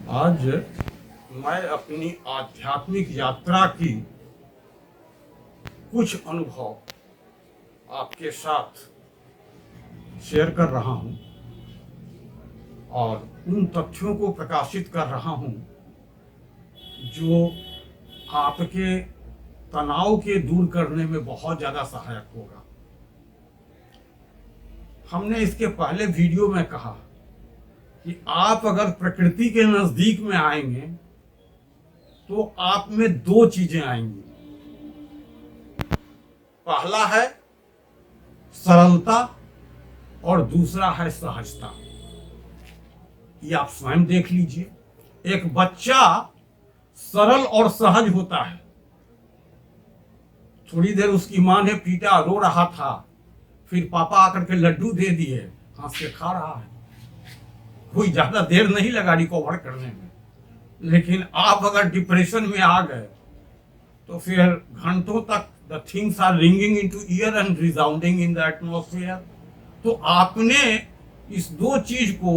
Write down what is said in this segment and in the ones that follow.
आज मैं अपनी आध्यात्मिक यात्रा की कुछ अनुभव आपके साथ शेयर कर रहा हूं और उन तथ्यों को प्रकाशित कर रहा हूं जो आपके तनाव के दूर करने में बहुत ज़्यादा सहायक होगा। हमने इसके पहले वीडियो में कहा कि आप अगर प्रकृति के नजदीक में आएंगे तो आप में दो चीजें आएंगी। पहला है सरलता और दूसरा है सहजता। ये आप स्वयं देख लीजिए। एक बच्चा सरल और सहज होता है। थोड़ी देर उसकी मां ने पीटा, रो रहा था, फिर पापा आकर के लड्डू दे दिए, हंस के खा रहा है। कोई ज्यादा देर नहीं लगा रिकवर करने में। लेकिन आप अगर डिप्रेशन में आ गए तो फिर घंटों तक the things are ringing into ear and resounding in the atmosphere. तो आपने इस दो चीज को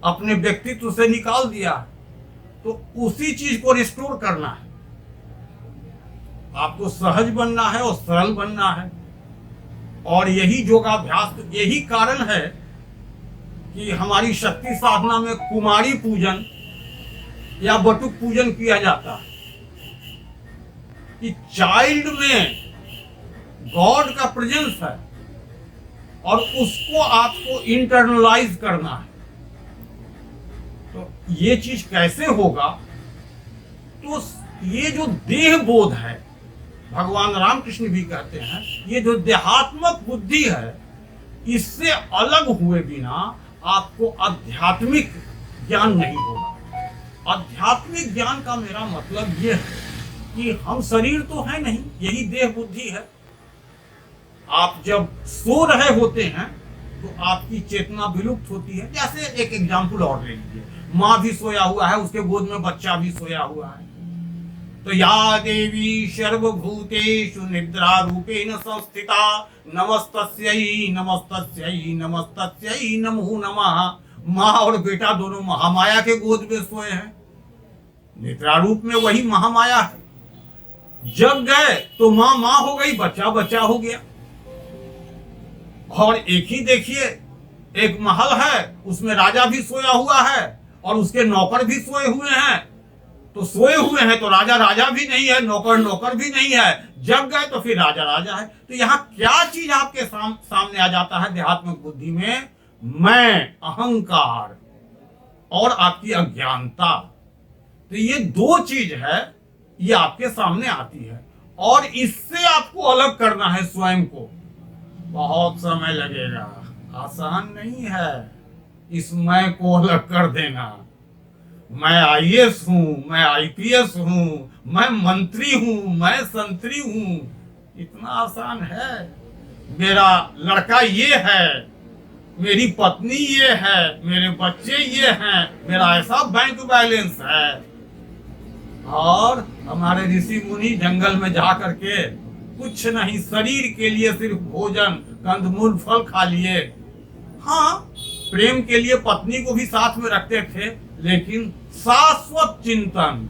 अपने व्यक्तित्व से निकाल दिया है, तो उसी चीज को रिस्टोर करना है। आपको सहज बनना है और सरल बनना है। और यही योगाभ्यास, यही कारण है कि हमारी शक्ति साधना में कुमारी पूजन या बटुक पूजन किया जाता है कि चाइल्ड में गॉड का प्रेजेंस है और उसको आपको इंटरनलाइज करना है। तो ये चीज कैसे होगा? तो ये जो देह बोध है, भगवान रामकृष्ण भी कहते हैं, ये जो देहात्मक बुद्धि है, इससे अलग हुए बिना आपको आध्यात्मिक ज्ञान नहीं होगा। आध्यात्मिक ज्ञान का मेरा मतलब ये है कि हम शरीर तो है नहीं, यही देह बुद्धि है। आप जब सो रहे होते हैं तो आपकी चेतना विलुप्त होती है। जैसे एक एग्जाम्पल और ले लीजिए, माँ भी सोया हुआ है, उसके गोद में बच्चा भी सोया हुआ है। तो या देवी सर्वभूतेषु निद्रा रूपेण संस्थिता नमस्तस्यै नमस्तस्यै नमस्तस्यै नमो नमः। माँ और बेटा दोनों महामाया के गोद में सोए हैं। निद्रा रूप में वही महामाया है। जग गए तो माँ माँ हो गई, बच्चा बच्चा हो गया। और एक ही देखिए, एक महल है, उसमें राजा भी सोया हुआ है और उसके नौकर भी सोए हुए हैं। तो सोए हुए हैं तो राजा राजा भी नहीं है, नौकर नौकर भी नहीं है। जग गए तो फिर राजा राजा है। तो यहाँ क्या चीज आपके सामने आ जाता है देहात्मक बुद्धि में? मैं, अहंकार और आपकी अज्ञानता। तो ये दो चीज है, ये आपके सामने आती है और इससे आपको अलग करना है स्वयं को। बहुत समय लगेगा, आसान नहीं है इस मैं को अलग कर देना। मैं आईएएस हूं, मैं आईपीएस हूं, मैं मंत्री हूं, मैं संतरी हूं, इतना आसान है? मेरा लड़का ये है, मेरी पत्नी ये है, मेरे बच्चे ये हैं, मेरा ऐसा बैंक बैलेंस है। और हमारे ऋषि मुनि जंगल में जा करके कुछ नहीं, शरीर के लिए सिर्फ भोजन, कंदमूल, फल खा लिए। हाँ, प्रेम के लिए पत्नी को भी साथ में रखते थे, लेकिन शाश्वत चिंतन,